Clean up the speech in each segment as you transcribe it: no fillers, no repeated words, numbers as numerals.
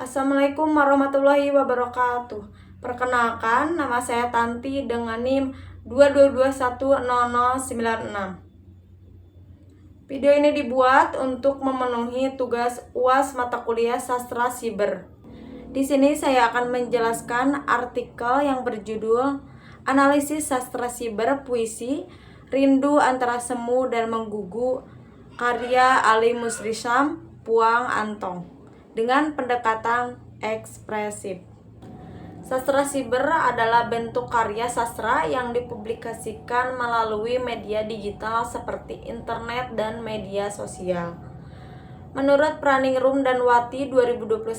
Assalamualaikum warahmatullahi wabarakatuh. Perkenalkan, nama saya Tanti dengan NIM 22210096. Video ini dibuat untuk memenuhi tugas UAS mata kuliah Sastra Siber. Di sini saya akan menjelaskan artikel yang berjudul Analisis Sastra Siber Puisi Rindu Antara Semu dan Menggugu, karya Ali Musrisham, Puang Antong, dengan pendekatan ekspresif. Sastra siber adalah bentuk karya sastra yang dipublikasikan melalui media digital seperti internet dan media sosial. Menurut Praningrum dan Wati 2021,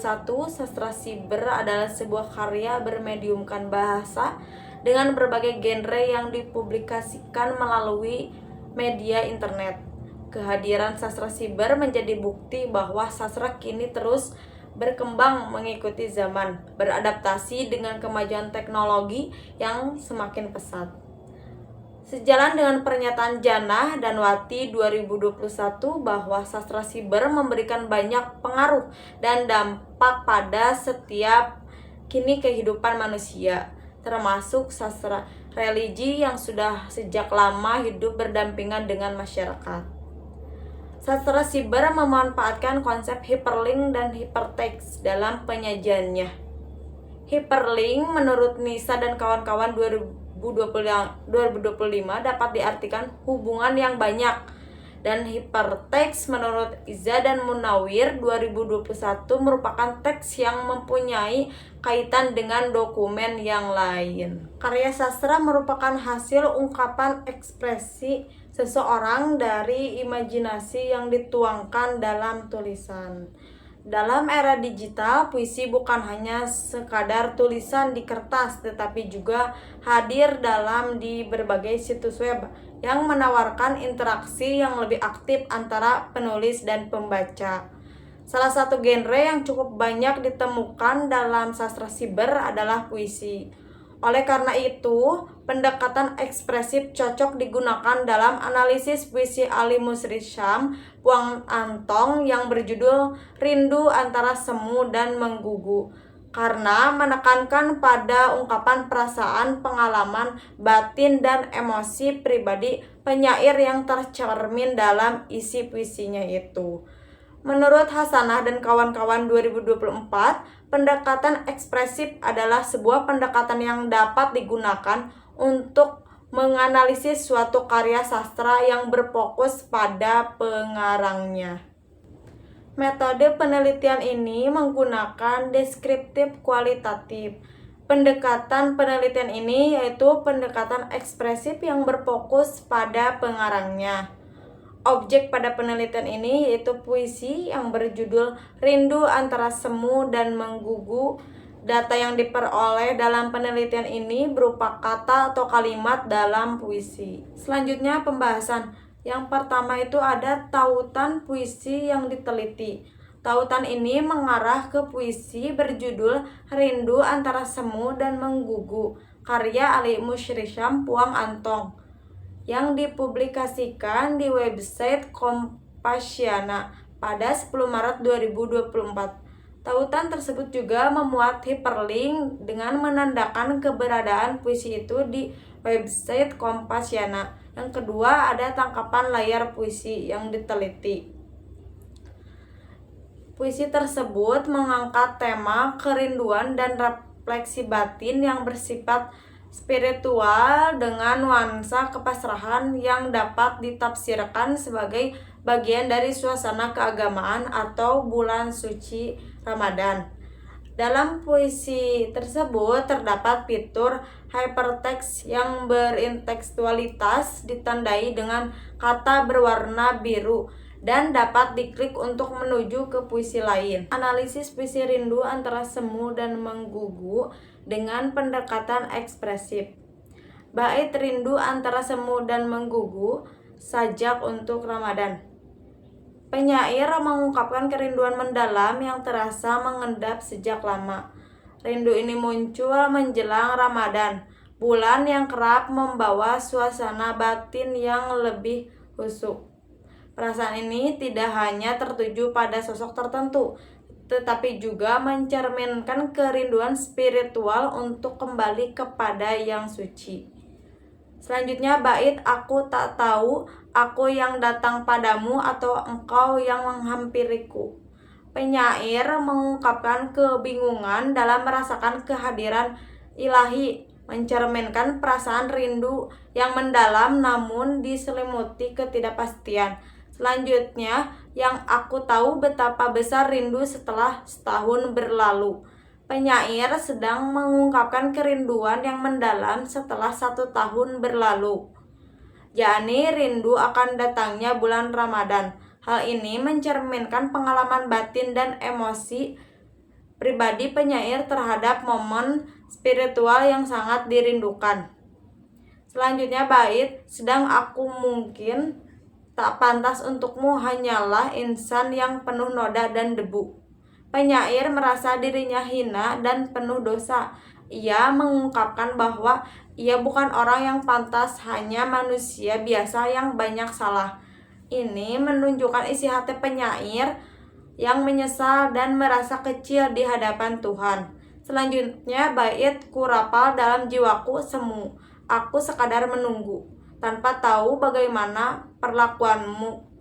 sastra siber adalah sebuah karya bermediumkan bahasa dengan berbagai genre yang dipublikasikan melalui media internet. Kehadiran sastra siber menjadi bukti bahwa sastra kini terus berkembang mengikuti zaman, beradaptasi dengan kemajuan teknologi yang semakin pesat. Sejalan dengan pernyataan Janah dan Wati 2021 bahwa sastra siber memberikan banyak pengaruh dan dampak pada setiap kini kehidupan manusia, termasuk sastra religi yang sudah sejak lama hidup berdampingan dengan masyarakat. Sastra siber memanfaatkan konsep hyperlink dan hypertext dalam penyajiannya. Hyperlink menurut Nisa dan kawan-kawan 2025 dapat diartikan hubungan yang banyak, dan hypertext menurut Iza dan Munawir 2021 merupakan teks yang mempunyai kaitan dengan dokumen yang lain. Karya sastra merupakan hasil ungkapan ekspresi seseorang dari imajinasi yang dituangkan dalam tulisan. Dalam era digital, puisi bukan hanya sekadar tulisan di kertas, tetapi juga hadir di berbagai situs web yang menawarkan interaksi yang lebih aktif antara penulis dan pembaca. Salah satu genre yang cukup banyak ditemukan dalam sastra siber adalah puisi. Oleh karena itu, pendekatan ekspresif cocok digunakan dalam analisis puisi Ali Musrisham, Puang Antong yang berjudul Rindu Antara Semu dan Menggugu, karena menekankan pada ungkapan perasaan, pengalaman, batin, dan emosi pribadi penyair yang tercermin dalam isi puisinya itu. Menurut Hasanah dan kawan-kawan 2024, pendekatan ekspresif adalah sebuah pendekatan yang dapat digunakan untuk menganalisis suatu karya sastra yang berfokus pada pengarangnya. Metode penelitian ini menggunakan deskriptif kualitatif. Pendekatan penelitian ini yaitu pendekatan ekspresif yang berfokus pada pengarangnya. Objek pada penelitian ini yaitu puisi yang berjudul Rindu Antara Semu dan Menggugu. Data yang diperoleh dalam penelitian ini berupa kata atau kalimat dalam puisi. Selanjutnya pembahasan. Yang pertama itu ada tautan puisi yang diteliti. Tautan ini mengarah ke puisi berjudul Rindu Antara Semu dan Menggugu, karya Ali Musrisham, Puang Antong, yang dipublikasikan di website Kompasiana pada 10 Maret 2024. Tautan tersebut juga memuat hyperlink dengan menandakan keberadaan puisi itu di website Kompasiana. Yang kedua ada tangkapan layar puisi yang diteliti. Puisi tersebut mengangkat tema kerinduan dan refleksi batin yang bersifat spiritual dengan nuansa kepasrahan yang dapat ditafsirkan sebagai bagian dari suasana keagamaan atau bulan suci Ramadan. Dalam puisi tersebut terdapat fitur hypertext yang berintekstualitas ditandai dengan kata berwarna biru dan dapat diklik untuk menuju ke puisi lain. Analisis puisi Rindu Antara Semu dan Menggugu dengan pendekatan ekspresif. Bait Rindu Antara Semu dan Menggugu, sajak untuk Ramadan. Penyair mengungkapkan kerinduan mendalam yang terasa mengendap sejak lama. Rindu ini muncul menjelang Ramadan, bulan yang kerap membawa suasana batin yang lebih khusyuk. Perasaan ini tidak hanya tertuju pada sosok tertentu, tetapi juga mencerminkan kerinduan spiritual untuk kembali kepada yang suci. Selanjutnya bait aku tak tahu aku yang datang padamu atau engkau yang menghampiriku. Penyair mengungkapkan kebingungan dalam merasakan kehadiran ilahi, mencerminkan perasaan rindu yang mendalam namun diselimuti ketidakpastian. Selanjutnya, yang aku tahu betapa besar rindu setelah setahun berlalu. Penyair sedang mengungkapkan kerinduan yang mendalam setelah 1 tahun berlalu, yakni rindu akan datangnya bulan Ramadan. Hal ini mencerminkan pengalaman batin dan emosi pribadi penyair terhadap momen spiritual yang sangat dirindukan. Selanjutnya bait, sedang aku mungkin tak pantas untukmu hanyalah insan yang penuh noda dan debu. Penyair merasa dirinya hina dan penuh dosa. Ia mengungkapkan bahwa ia bukan orang yang pantas, hanya manusia biasa yang banyak salah. Ini menunjukkan isi hati penyair yang menyesal dan merasa kecil di hadapan Tuhan. Selanjutnya bait, kurapal dalam jiwaku semu, aku sekadar menunggu, tanpa tahu bagaimana perlakuanmu.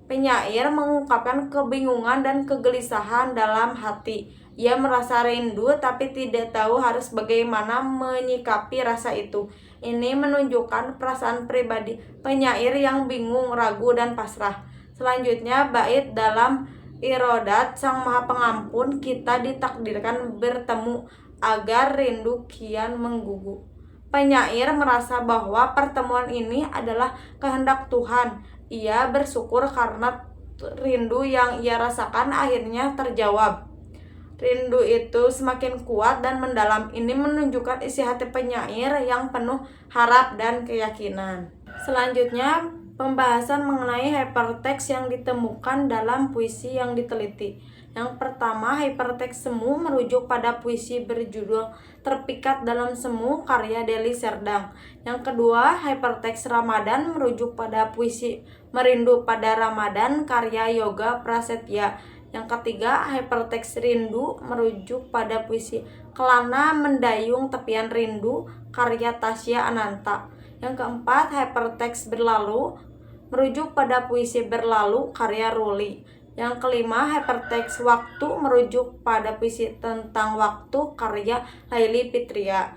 Penyair mengungkapkan kebingungan dan kegelisahan dalam hati. Ia merasa rindu tapi tidak tahu harus bagaimana menyikapi rasa itu. Ini menunjukkan perasaan pribadi penyair yang bingung, ragu, dan pasrah. Selanjutnya bait, dalam irodat Sang Maha Pengampun kita ditakdirkan bertemu agar rindu kian menggugu. Penyair merasa bahwa pertemuan ini adalah kehendak Tuhan. Ia bersyukur karena rindu yang ia rasakan akhirnya terjawab. Rindu itu semakin kuat dan mendalam. Ini menunjukkan isi hati penyair yang penuh harap dan keyakinan. Selanjutnya, pembahasan mengenai hypertext yang ditemukan dalam puisi yang diteliti. Yang pertama, hypertext semu merujuk pada puisi berjudul Terpikat dalam Semu karya Deli Serdang. Yang kedua, hypertext Ramadan merujuk pada puisi Merindu pada Ramadan karya Yoga Prasetya. Yang ketiga, hypertext Rindu merujuk pada puisi Kelana Mendayung Tepian Rindu karya Tasya Ananta. Yang keempat, hypertext Berlalu merujuk pada puisi Berlalu karya Ruli. Yang kelima, hypertext Waktu merujuk pada puisi Tentang Waktu karya Laili Fitria.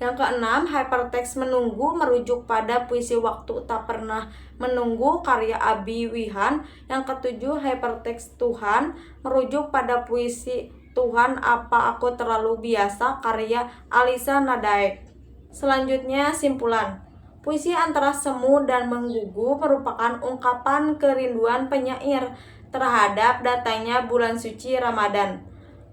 Yang keenam, hypertext Menunggu merujuk pada puisi Waktu Tak Pernah Menunggu karya Abi Wihan. Yang ketujuh, hypertext Tuhan merujuk pada puisi Tuhan Apa Aku Terlalu Biasa karya Alisa Nadaek. Selanjutnya, simpulan. Puisi antara semu dan menggugu merupakan ungkapan kerinduan penyair terhadap datangnya bulan suci Ramadan.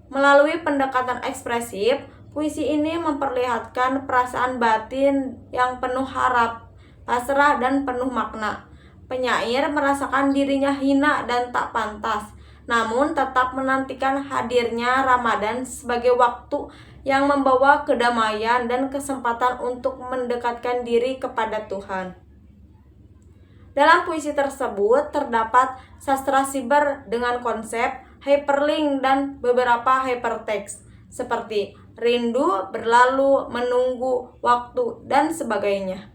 Melalui pendekatan ekspresif, puisi ini memperlihatkan perasaan batin yang penuh harap, pasrah, dan penuh makna. Penyair merasakan dirinya hina dan tak pantas, namun tetap menantikan hadirnya Ramadan sebagai waktu yang membawa kedamaian dan kesempatan untuk mendekatkan diri kepada Tuhan. Dalam puisi tersebut terdapat sastra siber dengan konsep hyperlink dan beberapa hypertext seperti rindu, berlalu, menunggu, waktu, dan sebagainya.